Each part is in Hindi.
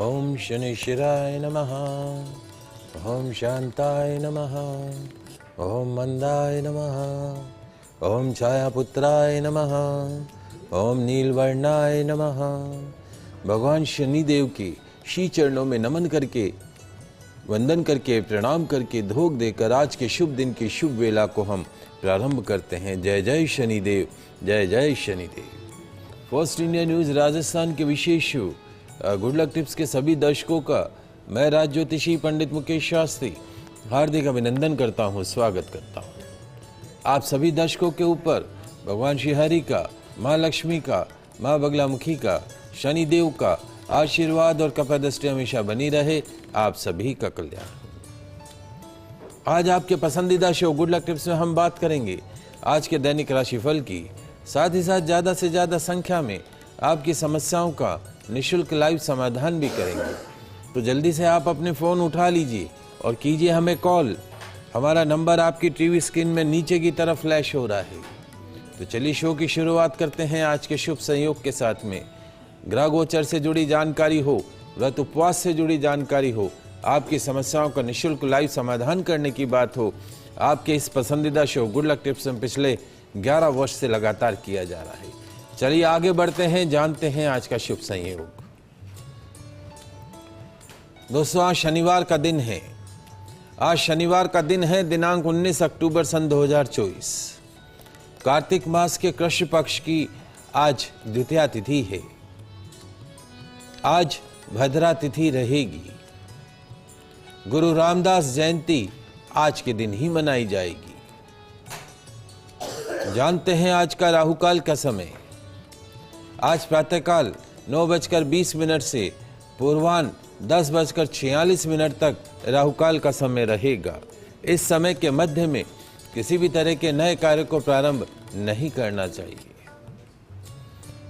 ओम शनिश्चराय नमः। ओम शांताय नमः। ओम मंदाय नमः। ओम छायापुत्राय नमः। ओम नीलवर्णाय नमः। भगवान शनिदेव के श्री चरणों में नमन करके, वंदन करके, प्रणाम करके, धोख देकर आज के शुभ दिन की शुभ वेला को हम प्रारंभ करते हैं। जय जय शनिदेव, जय जय Shanidev. First India news Rajasthan के विशेष गुड लक टिप्स के सभी दर्शकों का मैं राज ज्योतिषी पंडित मुकेश शास्त्री हार्दिक अभिनंदन करता हूँ, स्वागत करता हूँ। आप सभी दर्शकों के ऊपर भगवान श्री हरि का, माँ लक्ष्मी का, माँ बगलामुखी का, शनिदेव का आशीर्वाद और कृपा दृष्टि हमेशा बनी रहे। आप सभी का कल्याण। आज आपके पसंदीदा शो गुड लक टिप्स में हम बात करेंगे आज के दैनिक राशिफल की, साथ ही साथ ज़्यादा से ज़्यादा संख्या में आपकी समस्याओं का निःशुल्क लाइव समाधान भी करेंगे। तो जल्दी से आप अपने फ़ोन उठा लीजिए और कीजिए हमें कॉल। हमारा नंबर आपकी टीवी स्क्रीन में नीचे की तरफ फ्लैश हो रहा है। तो चलिए शो की शुरुआत करते हैं आज के शुभ संयोग के साथ में। ग्रह गोचर से जुड़ी जानकारी हो, व्रत उपवास से जुड़ी जानकारी हो, आपकी समस्याओं का निःशुल्क लाइव समाधान करने की बात हो, आपके इस पसंदीदा शो गुड लक टिप्स में पिछले 11 वर्ष से लगातार किया जा रहा है। चलिए आगे बढ़ते हैं, जानते हैं आज का शुभ संयोग। दोस्तों आज शनिवार का दिन है। आज शनिवार का दिन है, दिनांक 19 अक्टूबर सन 2024। कार्तिक मास के कृष्ण पक्ष की आज द्वितीया तिथि है। आज भद्रा तिथि रहेगी। गुरु रामदास जयंती आज के दिन ही मनाई जाएगी। जानते हैं आज का राहुकाल का समय। आज प्रातःकाल 9:20 से पूर्वाह्न 10:46 तक राहुकाल का समय रहेगा। इस समय के मध्य में किसी भी तरह के नए कार्य को प्रारंभ नहीं करना चाहिए।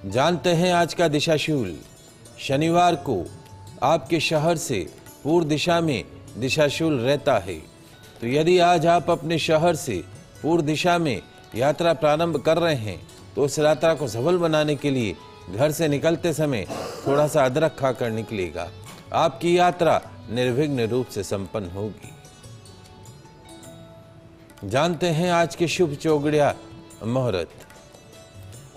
जानते हैं आज का दिशाशूल। शनिवार को आपके शहर से पूर्व दिशा में दिशाशूल रहता है। तो यदि आज आप अपने शहर से पूर्व दिशा में यात्रा प्रारंभ कर रहे हैं तो उस यात्रा को सफल बनाने के लिए घर से निकलते समय थोड़ा सा अदरक खाकर निकलेगा। आपकी यात्रा निर्विघ्न रूप से संपन्न होगी। जानते हैं आज के शुभ चौगड़िया मुहूर्त।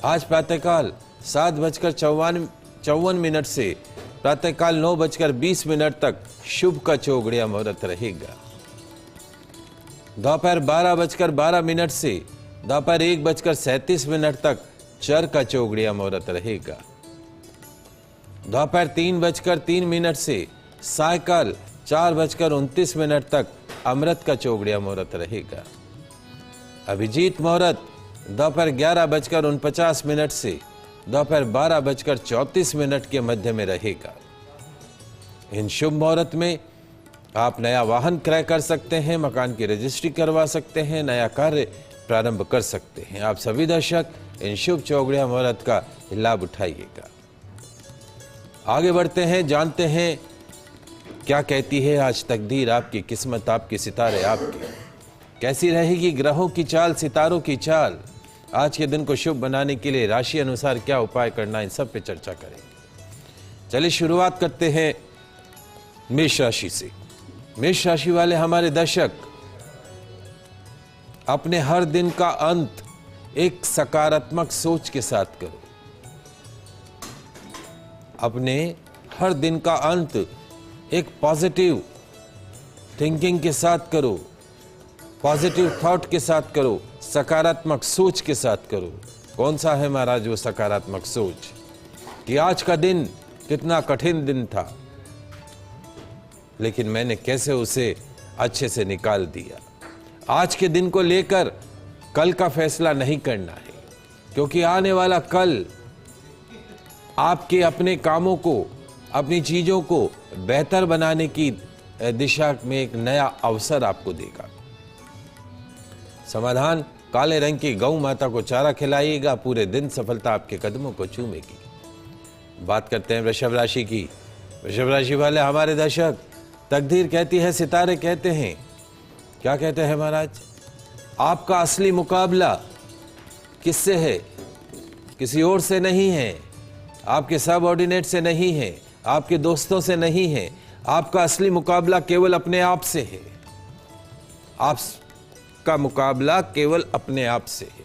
आज प्रातःकाल 7:54 से प्रातःकाल 9:20 तक शुभ का चौगड़िया मुहूर्त रहेगा। दोपहर 12:12 से दोपहर 1:37 तक चर का चौगड़िया मुहूर्त रहेगा। दोपहर 3:03 से सायकाल 4:29 तक अमृत का चौगड़िया मुहूर्त रहेगा। अभिजीत मुहूर्त दोपहर 11:49 से दोपहर 12:34 के मध्य में रहेगा। इन शुभ मुहूर्त में आप नया वाहन क्रय कर सकते हैं, मकान की रजिस्ट्री करवा सकते हैं, नया कार्य प्रारंभ कर सकते हैं। आप सभी दर्शक इन शुभ चौगड़िया मुहूर्त का लाभ उठाइएगा। आगे बढ़ते हैं, जानते हैं क्या कहती है आज तकदीर, आपकी किस्मत, आपके सितारे आपके। कैसी रहेगी ग्रहों की चाल, सितारों की चाल। आज के दिन को शुभ बनाने के लिए राशि अनुसार क्या उपाय करना, इन सब पे चर्चा करेंगे। चलिए शुरुआत करते हैं मेष राशि से। मेष राशि वाले हमारे दर्शक अपने हर दिन का अंत एक सकारात्मक सोच के साथ करो। अपने हर दिन का अंत एक पॉजिटिव थिंकिंग के साथ करो, पॉजिटिव थॉट के साथ करो, सकारात्मक सोच के साथ करो। कौन सा है महाराज वो सकारात्मक सोच कि आज का दिन कितना कठिन दिन था, लेकिन मैंने कैसे उसे अच्छे से निकाल दिया। आज के दिन को लेकर कल का फैसला नहीं करना है, क्योंकि आने वाला कल आपके अपने कामों को, अपनी चीजों को बेहतर बनाने की दिशा में एक नया अवसर आपको देगा। समाधान, काले रंग की गौ माता को चारा खिलाइएगा, पूरे दिन सफलता आपके कदमों को चूमेगी। बात करते हैं वृषभ राशि की। वृषभ राशि वाले हमारे दर्शक, तकदीर कहती है, सितारे कहते हैं, क्या कहते हैं महाराज, आपका असली मुकाबला किससे है? किसी और से नहीं है, आपके सबऑर्डिनेट से नहीं है, आपके दोस्तों से नहीं है। आपका असली मुकाबला केवल अपने आप से है। आपका मुकाबला केवल अपने आप से है।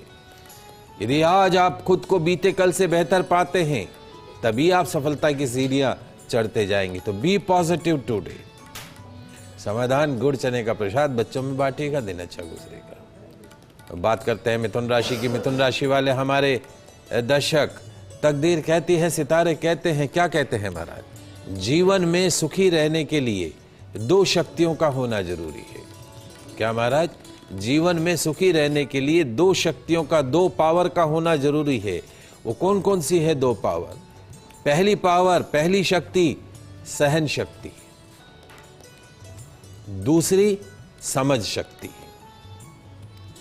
यदि आज आप खुद को बीते कल से बेहतर पाते हैं, तभी आप सफलता की सीढ़ियां चढ़ते जाएंगे। तो बी पॉजिटिव टुडे। समाधान गुड़ चने का प्रसाद बच्चों में बांटिएगा, दिन अच्छा गुजरेगा। तो बात करते हैं मिथुन राशि की। मिथुन राशि वाले हमारे दर्शक, तकदीर कहती है, सितारे कहते हैं, क्या कहते हैं महाराज? जीवन में सुखी रहने के लिए दो शक्तियों का होना जरूरी है। क्या महाराज? जीवन में सुखी रहने के लिए दो शक्तियों का, दो पावर का होना जरूरी है। वो कौन कौन सी है दो पावर? पहली पावर, पहली शक्ति सहन शक्ति, दूसरी समझ शक्ति।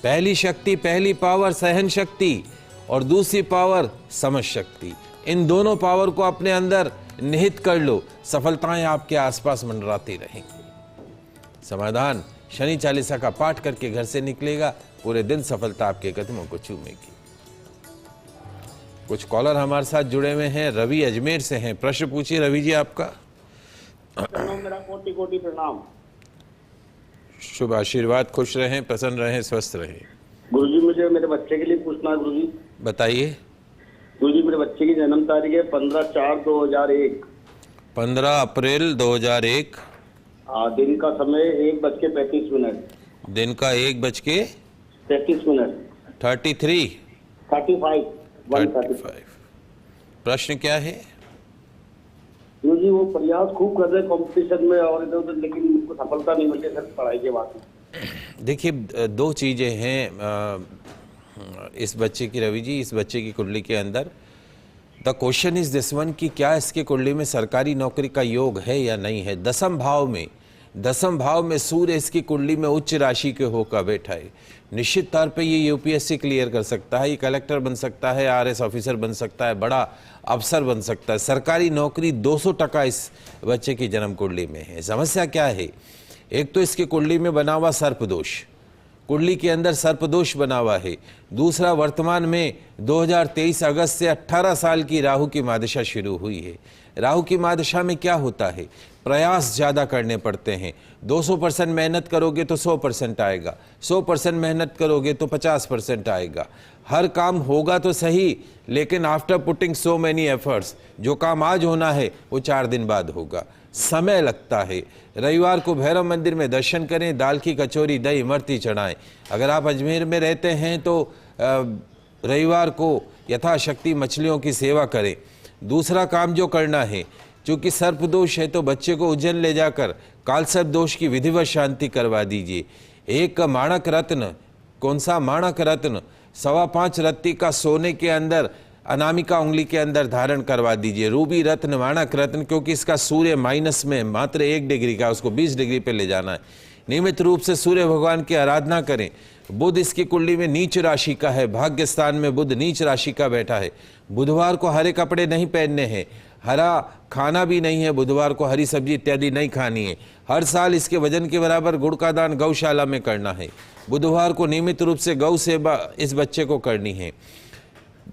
पहली शक्ति, पहली पावर सहन शक्ति, और दूसरी पावर समझ शक्ति। इन दोनों पावर को अपने अंदर निहित कर लो, सफलताएं आपके आसपास मंडराती रहेंगी। समाधान, शनि चालीसा का पाठ करके घर से निकलेगा, पूरे दिन सफलता आपके कदमों को चूमेगी। कुछ कॉलर हमारे साथ जुड़े हुए हैं। रवि अजमेर से हैं, प्रश्न पूछिए रवि जी आपका। मेरा कोटि कोटि प्रणाम। शुभ आशीर्वाद, खुश रहें, प्रसन्न रहें, स्वस्थ रहें। गुरुजी, मुझे मेरे बच्चे के लिए पूछना है गुरुजी। बताइए। गुरुजी, मेरे बच्चे की जन्म तारीख है 15/4/2001। 15 अप्रैल 2001। दिन का समय 1:35। दिन का 1:35। 33 35। प्रश्न क्या है? गुरुजी, वो प्रयास खूब कर रहे कंपटीशन में और इधर उधर, लेकिन उनको सफलता नहीं मिलती सर पढ़ाई के बाद। देखिए, दो चीजें हैं इस बच्चे की रवि जी, इस बच्चे की कुंडली के अंदर। The question is this one कि क्या इसके कुंडली में सरकारी नौकरी का योग है या नहीं है। दसम भाव में सूर्य इसकी कुंडली में उच्च राशि के होकर बैठा है। निश्चित तौर पे ये यूपीएससी क्लियर कर सकता है, ये कलेक्टर बन सकता है, आरएस ऑफिसर बन सकता है, बड़ा अफसर बन सकता है। सरकारी नौकरी 200% इस बच्चे की जन्म कुंडली में है। समस्या क्या है? एक तो इसके कुंडली में बना हुआ सर्पदोष, कुंडली के अंदर सर्पदोष बना हुआ है। दूसरा, वर्तमान में 2023 अगस्त से 18 साल की राहु की महादशा शुरू हुई है। राहु की महादशा में क्या होता है? प्रयास ज़्यादा करने पड़ते हैं। 200% मेहनत करोगे तो 100% आएगा, 100% मेहनत करोगे तो 50% आएगा। हर काम होगा तो सही, लेकिन after putting so many efforts, जो काम आज होना है वो 4 दिन बाद होगा, समय लगता है। रविवार को भैरव मंदिर में दर्शन करें, दाल की कचौरी, दही इमरती चढ़ाएं। अगर आप अजमेर में रहते हैं तो रविवार को यथाशक्ति मछलियों की सेवा करें। दूसरा काम जो करना है, चूँकि सर्पदोष है तो बच्चे को उज्जैन ले जाकर कालसर्प दोष की विधिवत शांति करवा दीजिए। एक माणक रत्न, कौन सा माणक रत्न, 5.25 रत्ती का सोने के अंदर अनामिका उंगली के अंदर धारण करवा दीजिए। रूबी रत्न, माणक रत्न, क्योंकि इसका सूर्य माइनस में मात्र 1 डिग्री का, उसको 20 डिग्री पे ले जाना है। नियमित रूप से सूर्य भगवान की आराधना करें। बुध इसकी कुंडली में नीच राशि का है, भाग्य स्थान में बुध नीच राशि का बैठा है। बुधवार को हरे कपड़े नहीं पहनने हैं, हरा खाना भी नहीं है, बुधवार को हरी सब्जी इत्यादि नहीं खानी है। हर साल इसके वजन के बराबर गुड़ का दान गौशाला में करना है। बुधवार को नियमित रूप से गौ सेवा इस बच्चे को करनी है।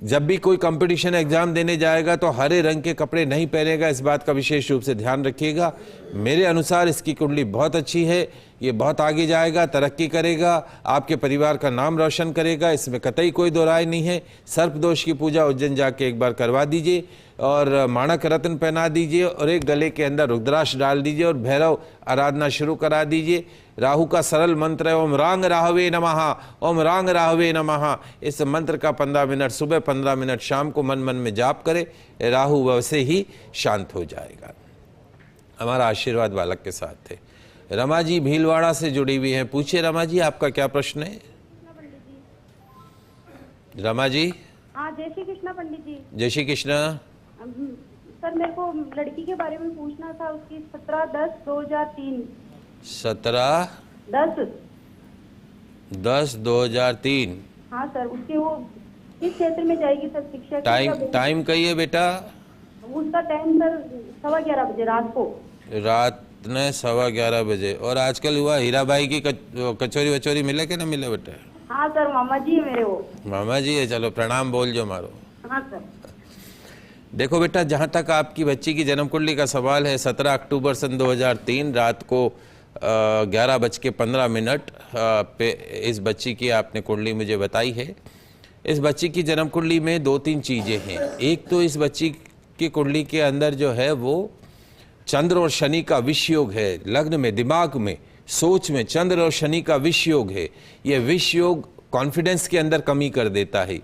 जब भी कोई कंपटीशन एग्जाम देने जाएगा तो हरे रंग के कपड़े नहीं पहनेगा, इस बात का विशेष रूप से ध्यान रखिएगा। मेरे अनुसार इसकी कुंडली बहुत अच्छी है, ये बहुत आगे जाएगा, तरक्की करेगा, आपके परिवार का नाम रोशन करेगा, इसमें कतई कोई दो राय नहीं है। सर्पदोष की पूजा उज्जैन जाके एक बार करवा दीजिए और माणक रत्न पहना दीजिए और एक गले के अंदर रुद्राक्ष डाल दीजिए और भैरव आराधना शुरू करा दीजिए। राहु का सरल मंत्र है ओम रांग राहवे नमः, ओम रांग राहवे नमः। इस मंत्र का 15 मिनट सुबह, 15 मिनट शाम को मन मन में जाप करे, राहु वैसे ही शांत हो जाएगा। हमारा आशीर्वाद बालक के साथ थे। रमा जी भीलवाड़ा से जुड़ी हुई हैं, पूछिए रमा जी आपका क्या प्रश्न है? रमा जी। हाँ, जय श्री कृष्णा पंडित जी। जय श्री कृष्णा। सर, मेरे को लड़की के बारे में पूछना था, उसकी 17/10/2003। 17/10/2003। हाँ सर, उसके वो किस क्षेत्र में जाएगी सर? शिक्षा टाइम कहिए बेटा। उसका टाइम सर 11:15 बजे रात को। रात ने 11:15 बजे। और आजकल हुआ हीराबाई की कचौरी वचौरी मिले कि ना मिले बेटा? हाँ सर, मामा जी है मेरे वो। मामा जी है, चलो प्रणाम बोल जो मारो। हाँ सर। देखो बेटा, जहाँ तक आपकी बच्ची की जन्म कुंडली का सवाल है, 17 अक्टूबर सन 2003 रात को 11:15 पे इस बच्ची की आपने कुंडली मुझे बताई है। इस बच्ची की जन्म कुंडली में 2-3 चीज़ें हैं। एक तो इस बच्ची की कुंडली के अंदर जो है वो चंद्र और शनि का विष योग है। लग्न में, दिमाग में, सोच में चंद्र और शनि का विष योग है। ये विष योग कॉन्फिडेंस के अंदर कमी कर देता है।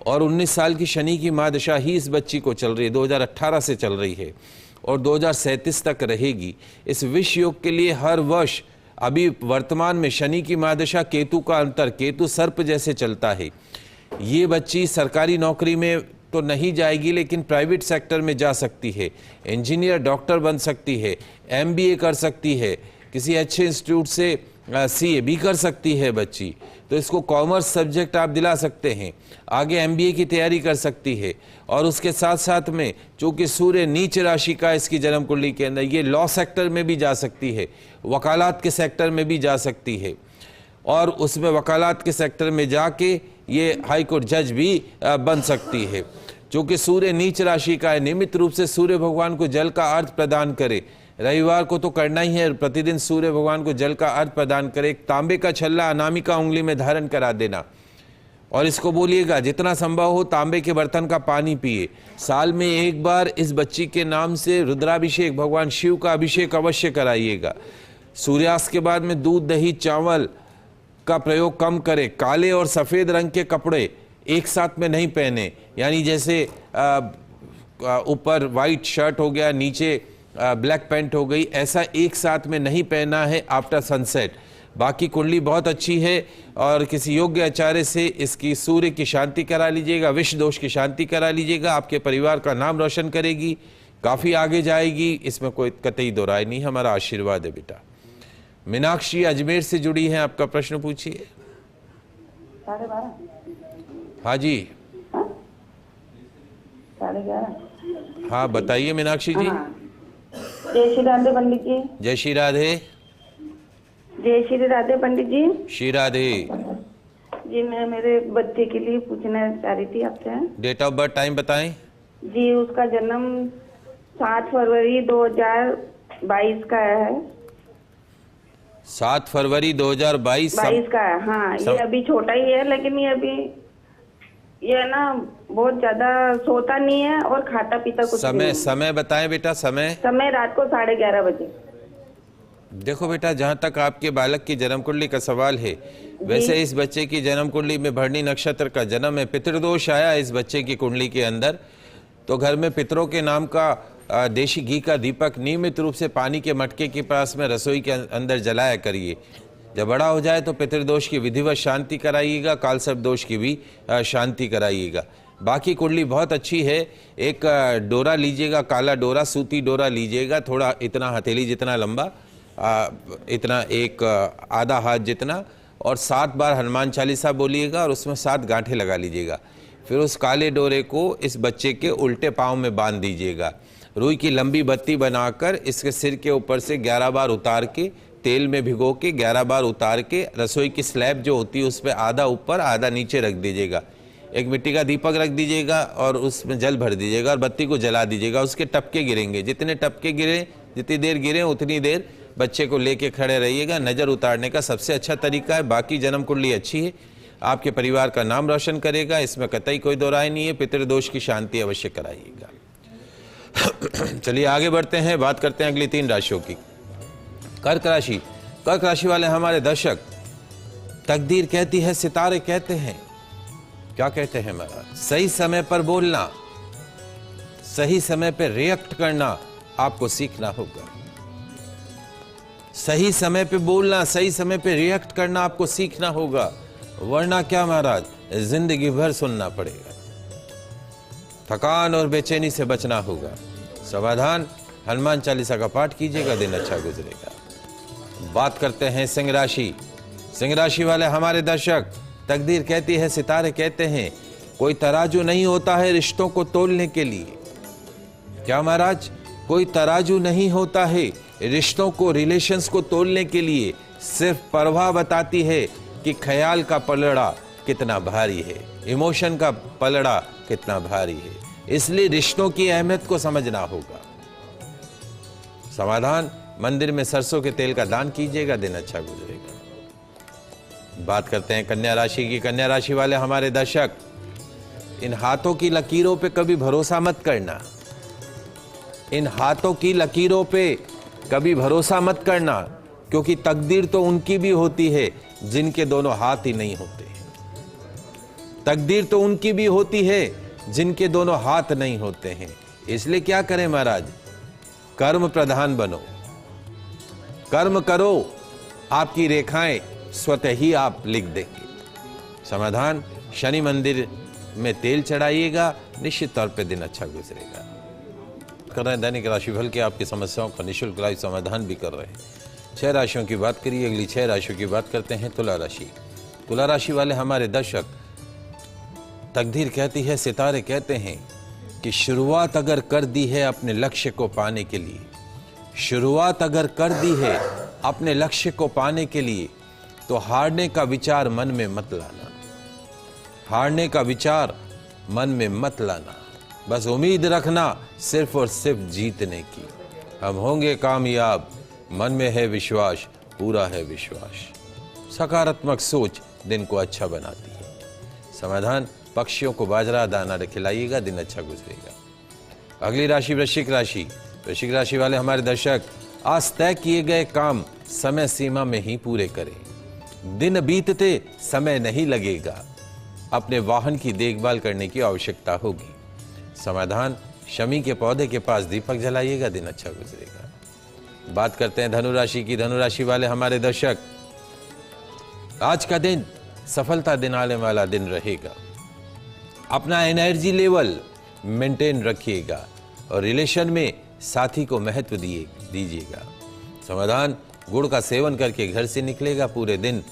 और 19 साल की शनि की महादशा ही इस बच्ची को चल रही है, 2018 से चल रही है और 2037 तक रहेगी। इस विष योग के लिए हर वर्ष अभी वर्तमान में शनि की महादशा, केतु का अंतर, केतु सर्प जैसे चलता है। ये बच्ची सरकारी नौकरी में तो नहीं जाएगी लेकिन प्राइवेट सेक्टर में जा सकती है। इंजीनियर, डॉक्टर बन सकती है, MBA कर सकती है, किसी अच्छे इंस्टीट्यूट से CA भी कर सकती है बच्ची। तो इसको कॉमर्स सब्जेक्ट आप दिला सकते हैं, आगे MBA की तैयारी कर सकती है। और उसके साथ साथ में चूँकि सूर्य नीच राशि का इसकी जन्म कुंडली के अंदर, ये लॉ सेक्टर में भी जा सकती है, वकालत के सेक्टर में भी जा सकती है। और उसमें वकालत के सेक्टर में जाके ये हाई कोर्ट जज भी बन सकती है। चूँकि सूर्य नीच राशि का है, नियमित रूप से सूर्य भगवान को जल का अर्घ प्रदान करे। रविवार को तो करना ही है, प्रतिदिन सूर्य भगवान को जल का अर्घ प्रदान करे। एक तांबे का छल्ला अनामिका उंगली में धारण करा देना और इसको बोलिएगा जितना संभव हो तांबे के बर्तन का पानी पिए। साल में एक बार इस बच्ची के नाम से रुद्राभिषेक, भगवान शिव का अभिषेक अवश्य कराइएगा। सूर्यास्त के बाद में दूध, दही, चावल का प्रयोग कम करें। काले और सफ़ेद रंग के कपड़े एक साथ में नहीं पहने, यानी जैसे ऊपर वाइट शर्ट हो गया, नीचे ब्लैक पैंट हो गई, ऐसा एक साथ में नहीं पहना है आफ्टर सनसेट। बाकी कुंडली बहुत अच्छी है और किसी योग्य आचार्य से इसकी सूर्य की शांति करा लीजिएगा, विष दोष की शांति करा लीजिएगा। आपके परिवार का नाम रोशन करेगी, काफ़ी आगे जाएगी, इसमें कोई कतई दो राय नहीं। हमारा आशीर्वाद है बेटा। मीनाक्षी अजमेर से जुड़ी हैं, आपका प्रश्न पूछिए। 12:30। हाँ जी, 11:30। हाँ बताइए मीनाक्षी जी। जय श्री राधे पंडित जी। जय श्री राधे। जय श्री राधे पंडित जी। श्री राधे जी, मैं मेरे बच्चे के लिए पूछना चाह रही थी आपसे। डेट ऑफ बर्थ, टाइम बताएं जी। उसका जन्म 7 फरवरी 2022 का है। 7 फरवरी 2022 का है। हाँ, ये अभी छोटा ही है, लेकिन ये ना बहुत ज्यादा सोता नहीं है और खाता पीता कुछ नहीं। समय बताएं बेटा। समय रात को 11:30 बजे। देखो बेटा, जहाँ तक आपके बालक की जन्म कुंडली का सवाल है, वैसे इस बच्चे की जन्म कुंडली में भरणी नक्षत्र का जन्म है। पितृदोष आया इस बच्चे की कुंडली के अंदर, तो घर में पितरों के नाम का देशी घी का दीपक नियमित रूप से पानी के मटके के पास में रसोई के अंदर जलाया करिए। जब बड़ा हो जाए तो पितृदोष की विधिवत शांति कराइएगा, काल सर्प दोष की भी शांति कराइएगा। बाकी कुंडली बहुत अच्छी है। एक डोरा लीजिएगा, काला डोरा, सूती डोरा लीजिएगा, थोड़ा इतना हथेली जितना लंबा, इतना एक आधा हाथ जितना, और 7 बार हनुमान चालीसा बोलिएगा और उसमें 7 गांठें लगा लीजिएगा। फिर उस काले डोरे को इस बच्चे के उल्टे पाँव में बांध दीजिएगा। रुई की लंबी बत्ती बनाकर इसके सिर के ऊपर से 11 बार उतार के, तेल में भिगो के 11 बार उतार के रसोई की स्लैब जो होती है उस पर आधा ऊपर आधा नीचे रख दीजिएगा। एक मिट्टी का दीपक रख दीजिएगा और उसमें जल भर दीजिएगा और बत्ती को जला दीजिएगा। उसके टपके गिरेंगे, जितने टपके गिरे, जितनी देर गिरे उतनी देर बच्चे को लेके खड़े रहिएगा। नज़र उतारने का सबसे अच्छा तरीका है। बाकी जन्म कुंडली अच्छी है, आपके परिवार का नाम रोशन करेगा, इसमें कतई कोई दो राय नहीं है। पितृदोष की शांति अवश्य कराइएगा। चलिए आगे बढ़ते हैं, बात करते हैं अगली 3 राशियों की। कर्क राशि। कर्क राशि वाले हमारे दर्शक, तकदीर कहती है, सितारे कहते हैं, क्या कहते हैं महाराज, सही समय पर बोलना, सही समय पर रिएक्ट करना आपको सीखना होगा। सही समय पे बोलना, सही समय पे रिएक्ट करना आपको सीखना होगा, वरना क्या महाराज, जिंदगी भर सुनना पड़ेगा। थकान और बेचैनी से बचना होगा। समाधान, हनुमान चालीसा का पाठ कीजिएगा, दिन अच्छा गुजरेगा। बात करते हैं सिंह राशि। सिंह राशि वाले हमारे दर्शक, तकदीर कहती है, सितारे कहते हैं, कोई तराजू नहीं होता है रिश्तों को तोलने के लिए। क्या महाराज, कोई तराजू नहीं होता है रिश्तों को, रिलेशंस को तोलने के लिए। सिर्फ परवाह बताती है कि ख्याल का पलड़ा कितना भारी है, इमोशन का पलड़ा कितना भारी है। इसलिए रिश्तों की अहमियत को समझना होगा। समाधान, मंदिर में सरसों के तेल का दान कीजिएगा, दिन अच्छा गुजरेगा। बात करते हैं कन्या राशि की। कन्या राशि वाले हमारे दर्शक, इन हाथों की लकीरों पे कभी भरोसा मत करना। इन हाथों की लकीरों पे कभी भरोसा मत करना, क्योंकि तकदीर तो उनकी भी होती है जिनके दोनों हाथ ही नहीं होते। तकदीर तो उनकी भी होती है जिनके दोनों हाथ नहीं होते हैं। इसलिए क्या करें महाराज, कर्म प्रधान बनो, कर्म करो, आपकी रेखाएं स्वतः ही आप लिख देंगे। समाधान, शनि मंदिर में तेल चढ़ाइएगा, निश्चित तौर पे दिन अच्छा गुजरेगा। कर रहे हैं दैनिक राशिफल के आपकी समस्याओं का निःशुल्क लाइव समाधान भी कर रहे हैं। 6 राशियों की बात करिए। अगली 6 राशियों की बात करते हैं तुला राशि। तुला राशि वाले हमारे दर्शक, तकदीर कहती है, सितारे कहते हैं कि शुरुआत अगर कर दी है अपने लक्ष्य को पाने के लिए, शुरुआत अगर कर दी है अपने लक्ष्य को पाने के लिए, तो हारने का विचार मन में मत लाना। हारने का विचार मन में मत लाना, बस उम्मीद रखना सिर्फ और सिर्फ जीतने की। हम होंगे कामयाब, मन में है विश्वास, पूरा है विश्वास। सकारात्मक सोच दिन को अच्छा बनाती है। समाधान, पक्षियों को बाजरा दाना खिलाइएगा, दिन अच्छा गुजरेगा। अगली राशि वृश्चिक राशि। वृश्चिक राशि वाले हमारे दर्शक, आज तय किए गए काम समय सीमा में ही पूरे करें। दिन बीतते समय नहीं लगेगा, अपने वाहन की देखभाल करने की आवश्यकता होगी। समाधान, शमी के पौधे के पास दीपक जलाइएगा, दिन अच्छा गुजरेगा। बात करते हैं धनु राशि की। धनु राशि वाले हमारे दर्शक, आज का दिन सफलता दिलाने वाला दिन रहेगा। अपना एनर्जी लेवल मेंटेन रखिएगा और रिलेशन में साथी को महत्व दीजिएगा। समाधान, गुड़ का सेवन करके घर से निकलेगा, पूरे दिन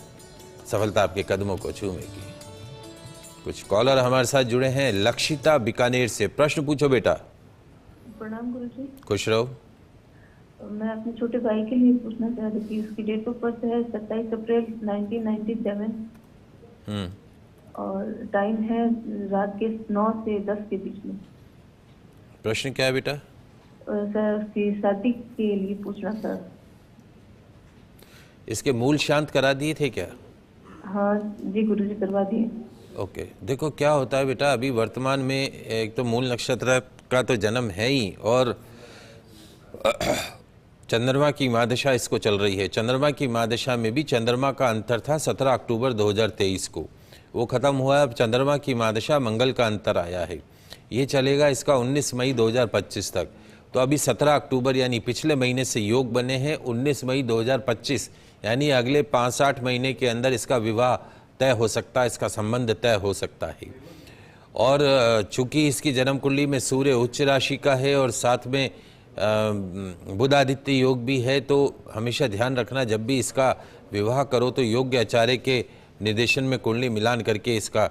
सफलता आपके कदमों को छूमेगी। कुछ कॉलर हमारे साथ जुड़े हैं। लक्षिता बीकानेर से, प्रश्न पूछो बेटा। प्रणाम गुरुजी। खुश रहो। मैं अपने छोटे भाई के लिए पूछना चाह रही थी। उसकी डेट ऑफ बर्थ है 27 अप्रैल 1997 और टाइम है रात के 9 से 10 के बीच में। प्रश्न क्या है बेटा? सर, उसकी शादी के लिए पूछना सर। इसके मूल शांत करा दिए थे क्या? हाँ जी गुरुजी, करवा दिए। ओके, देखो क्या होता है बेटा, अभी वर्तमान में एक तो मूल नक्षत्र का तो जन्म है ही, और चंद्रमा की महादशा इसको चल रही है। चंद्रमा की महादशा में भी चंद्रमा का अंतर था 17 अक्टूबर 2023 को, वो खत्म हुआ। अब चंद्रमा की महादशा मंगल का अंतर आया है, ये चलेगा इसका 19 मई 2025 तक। तो अभी 17 अक्टूबर यानी पिछले महीने से योग बने हैं। 19 मई 2025 यानी अगले 5-8 महीने के अंदर इसका विवाह तय हो सकता है, इसका संबंध तय हो सकता है। और चूंकि इसकी जन्म कुंडली में सूर्य उच्च राशि का है और साथ में बुध आदित्य योग भी है, तो हमेशा ध्यान रखना जब भी इसका विवाह करो तो योग्य आचार्य के निर्देशन में कुंडली मिलान करके इसका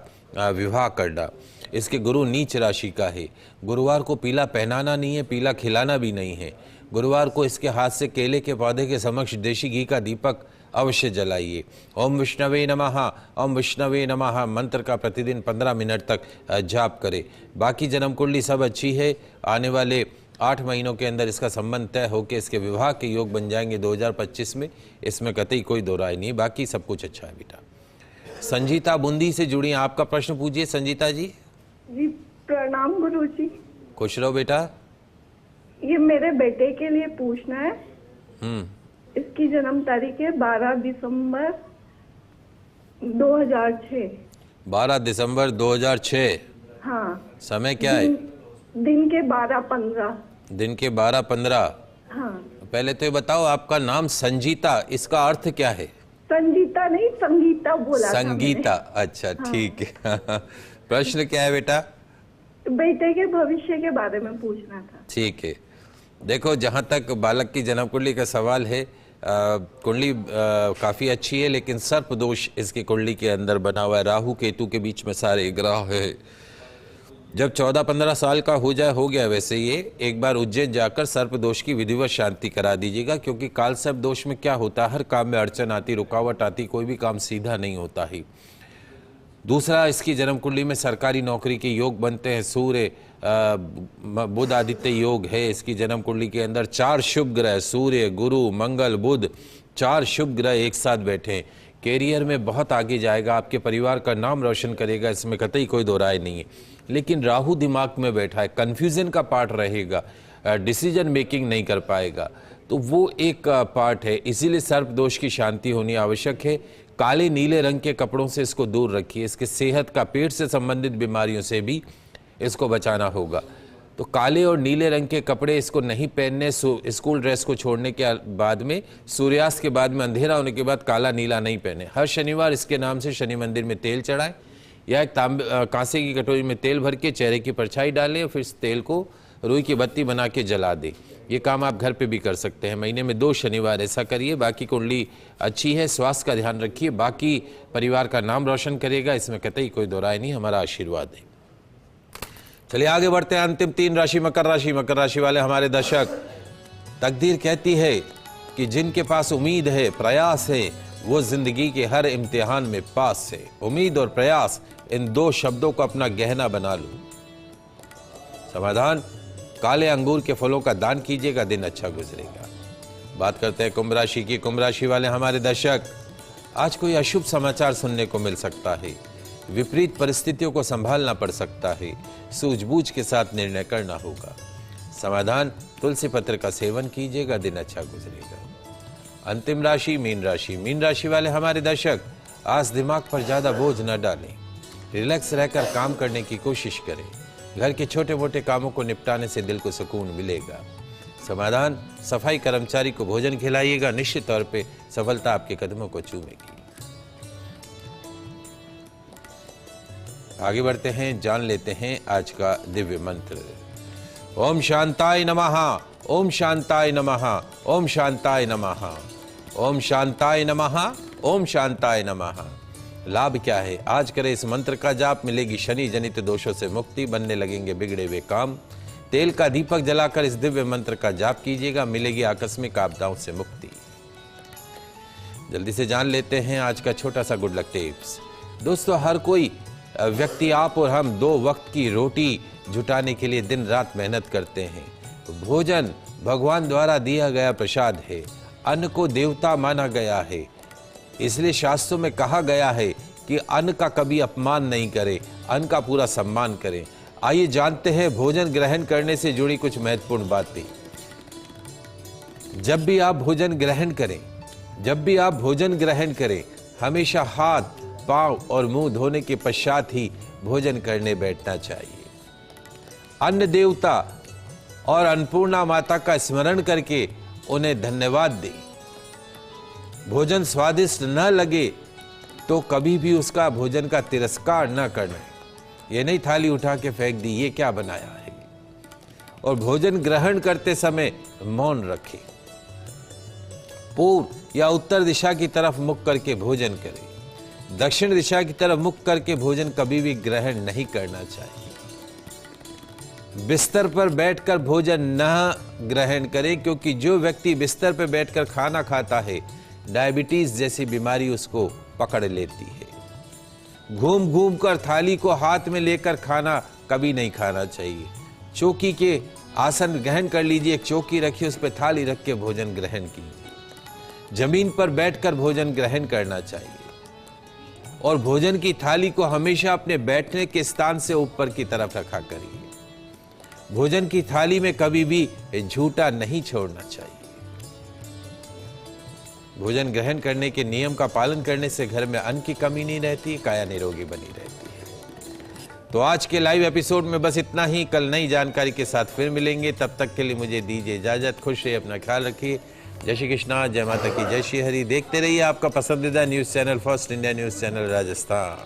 विवाह करना। इसके गुरु नीच राशि का है। गुरुवार को पीला पहनाना नहीं है, पीला खिलाना भी नहीं है। गुरुवार को इसके हाथ से केले के पौधे के समक्ष देशी घी का दीपक अवश्य जलाइए। ओम विष्णवे नमः, ओम विष्णवे नमः मंत्र का प्रतिदिन 15 मिनट तक जाप करें। बाकी जन्म कुंडली सब अच्छी है। आने वाले 8 महीनों के अंदर इसका संबंध तय होकर इसके विवाह के योग बन जाएंगे 2025 में, इसमें कतई कोई दो राय नहीं। बाकी सब कुछ अच्छा है बेटा। संजीता बूंदी से जुड़ी, आपका प्रश्न पूछिए संजीता जी। जी प्रणाम गुरुजी। खुश रहो बेटा। ये मेरे बेटे के लिए पूछना है। इसकी जन्म तारीख है 12 दिसंबर 2006। 12 दिसंबर 2006। हाँ। समय क्या है? दिन के 12:15। दिन के 12:15। हाँ। पहले तो ये बताओ, आपका नाम संजीता, इसका अर्थ क्या है? संजीता नहीं, संगीता बोला था संगीता, अच्छा ठीक है। प्रश्न क्या है बेटा? बेटे के भविष्य के बारे में पूछना था। ठीक है, देखो जहाँ तक बालक की जन्म कुंडली का सवाल है, कुंडली काफ़ी अच्छी है, लेकिन सर्प दोष इसकी कुंडली के अंदर बना हुआ है। राहु केतु के बीच में सारे ग्रह है। जब 14-15 साल का हो गया वैसे ये एक बार उज्जैन जाकर सर्प दोष की विधिवत शांति करा दीजिएगा, क्योंकि काल सर्प दोष में क्या होता है, हर काम में अड़चन आती, रुकावट आती, कोई भी काम सीधा नहीं होता ही। दूसरा, इसकी जन्म कुंडली में सरकारी नौकरी के योग बनते हैं। सूर्य बुध आदित्य योग है इसकी जन्म कुंडली के अंदर। 4 शुभ ग्रह सूर्य, गुरु, मंगल, बुध, 4 शुभ ग्रह एक साथ बैठे। कैरियर में बहुत आगे जाएगा, आपके परिवार का नाम रोशन करेगा, इसमें कतई कोई दो राय नहीं है। लेकिन राहु दिमाग में बैठा है, कन्फ्यूजन का पार्ट रहेगा, डिसीजन मेकिंग नहीं कर पाएगा, तो वो एक पार्ट है। इसीलिए सर्प दोष की शांति होनी आवश्यक है। काले नीले रंग के कपड़ों से इसको दूर रखिए। इसके सेहत का, पेट से संबंधित बीमारियों से भी इसको बचाना होगा। तो काले और नीले रंग के कपड़े इसको नहीं पहनने। स्कूल ड्रेस को छोड़ने के बाद में, सूर्यास्त के बाद में, अंधेरा होने के बाद काला नीला नहीं पहने। हर शनिवार इसके नाम से शनि मंदिर में तेल चढ़ाएं या एक कांसे की कटोरी में तेल भर के चेहरे की परछाई डालें और फिर इस तेल को रुई की बत्ती बना के जला दें। ये काम आप घर पे भी कर सकते हैं। महीने में 2 शनिवार ऐसा करिए। बाकी कुंडली अच्छी है, स्वास्थ्य का ध्यान रखिए, बाकी परिवार का नाम रोशन करेगा, इसमें कतई कोई दो राय नहीं। हमारा आशीर्वाद है। चलिए आगे बढ़ते हैं। अंतिम 3 राशि मकर राशि। मकर राशि वाले हमारे दर्शक, तकदीर कहती है कि जिनके पास उम्मीद है, प्रयास है, वो जिंदगी के हर इम्तिहान में पास है। उम्मीद और प्रयास, इन 2 शब्दों को अपना गहना बना लो। समाधान, काले अंगूर के फलों का दान कीजिएगा, दिन अच्छा गुजरेगा। बात करते हैं कुंभ राशि की। कुंभ राशि वाले हमारे दर्शक, आज कोई अशुभ समाचार सुनने को मिल सकता है। विपरीत परिस्थितियों को संभालना पड़ सकता है। सूझबूझ के साथ निर्णय करना होगा। समाधान, तुलसी पत्र का सेवन कीजिएगा, दिन अच्छा गुजरेगा। अंतिम राशि मीन राशि। मीन राशि वाले हमारे दर्शक, आज दिमाग पर ज्यादा बोझ न डालें, रिलैक्स रहकर काम करने की कोशिश करें। घर के छोटे मोटे कामों को निपटाने से दिल को सुकून मिलेगा। समाधान, सफाई कर्मचारी को भोजन खिलाइएगा, निश्चित तौर पे सफलता आपके कदमों को चूमेगी। आगे बढ़ते हैं, जान लेते हैं आज का दिव्य मंत्र। ओम शांताय नमः, ओम शांताय नमः, ओम शांताय नमः, ओम शांताय नमः, ओम शांताय नमः। लाभ क्या है? आज करें इस मंत्र का जाप, मिलेगी शनि जनित दोषों से मुक्ति, बनने लगेंगे बिगड़े हुए काम। तेल का दीपक जलाकर इस दिव्य मंत्र का जाप कीजिएगा, मिलेगी आकस्मिक आपदाओं से मुक्ति। जल्दी से जान लेते हैं आज का छोटा सा गुड लक टिप्स। दोस्तों, हर कोई व्यक्ति, आप और हम, 2 वक्त की रोटी जुटाने के लिए दिन रात मेहनत करते हैं। भोजन भगवान द्वारा दिया गया प्रसाद है, अन्न को देवता माना गया है। इसलिए शास्त्रों में कहा गया है कि अन्न का कभी अपमान नहीं करें, अन्न का पूरा सम्मान करें। आइए जानते हैं भोजन ग्रहण करने से जुड़ी कुछ महत्वपूर्ण बातें। जब भी आप भोजन ग्रहण करें, हमेशा हाथ, पांव और मुंह धोने के पश्चात ही भोजन करने बैठना चाहिए। अन्न देवता और अन्नपूर्णा माता का स्मरण करके उन्हें धन्यवाद दें। भोजन स्वादिष्ट न लगे तो कभी भी उसका भोजन का तिरस्कार न करना। ये नहीं थाली उठा के फेंक दी, ये क्या बनाया है। और भोजन ग्रहण करते समय मौन रखें। पूर्व या उत्तर दिशा की तरफ मुख करके भोजन करें। दक्षिण दिशा की तरफ मुख करके भोजन कभी भी ग्रहण नहीं करना चाहिए। बिस्तर पर बैठकर भोजन न ग्रहण करें, क्योंकि जो व्यक्ति बिस्तर पर बैठकर खाना खाता है, डायबिटीज जैसी बीमारी उसको पकड़ लेती है। घूम घूम कर थाली को हाथ में लेकर खाना कभी नहीं खाना चाहिए। चौकी के आसन ग्रहण कर लीजिए, एक चौकी रखिए, उस पर थाली रख के भोजन ग्रहण कीजिए। जमीन पर बैठकर भोजन ग्रहण करना चाहिए और भोजन की थाली को हमेशा अपने बैठने के स्थान से ऊपर की तरफ रखा करिए। भोजन की थाली में कभी भी झूठा नहीं छोड़ना चाहिए। भोजन ग्रहण करने के नियम का पालन करने से घर में अन्न की कमी नहीं रहती, काया निरोगी बनी रहती है। तो आज के लाइव एपिसोड में बस इतना ही। कल नई जानकारी के साथ फिर मिलेंगे, तब तक के लिए मुझे दीजिए इजाजत। खुश रहिए, अपना ख्याल रखिए। जय श्री कृष्णा, जय माता की, जय श्री हरि। देखते रहिए आपका पसंदीदा news channel first India news channel Rajasthan.